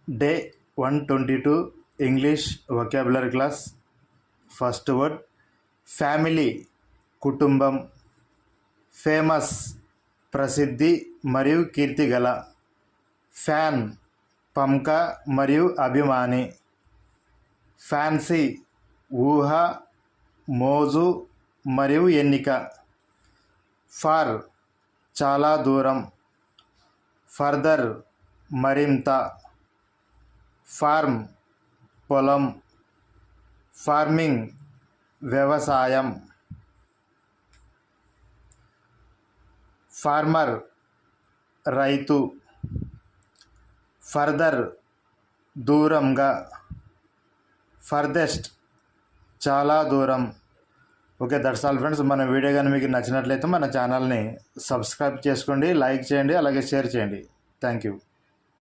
Day 122 English vocabulary class. First word family కుటుంబం. Famous ప్రసిద్ధి మరియు కీర్తి గల. ఫ్యాన్ పంక మరియు అభిమాని. ఫ్యాన్సీ ఊహ మోజు మరియు ఎన్నిక. ఫార్ చాలా దూరం. ఫర్దర్ మరింత. ఫార్మ్ పొలం. ఫార్మింగ్ వ్యవసాయం. ఫార్మర్ రైతు. ఫర్దర్ దూరంగా. ఫర్దెస్ట్ చాలా దూరం. Okay, that's all friends. మన వీడియో కానీ మీకు నచ్చినట్లయితే మన ఛానల్ని సబ్స్క్రైబ్ చేసుకోండి, లైక్ చేయండి, అలాగే షేర్ చేయండి. Thank you.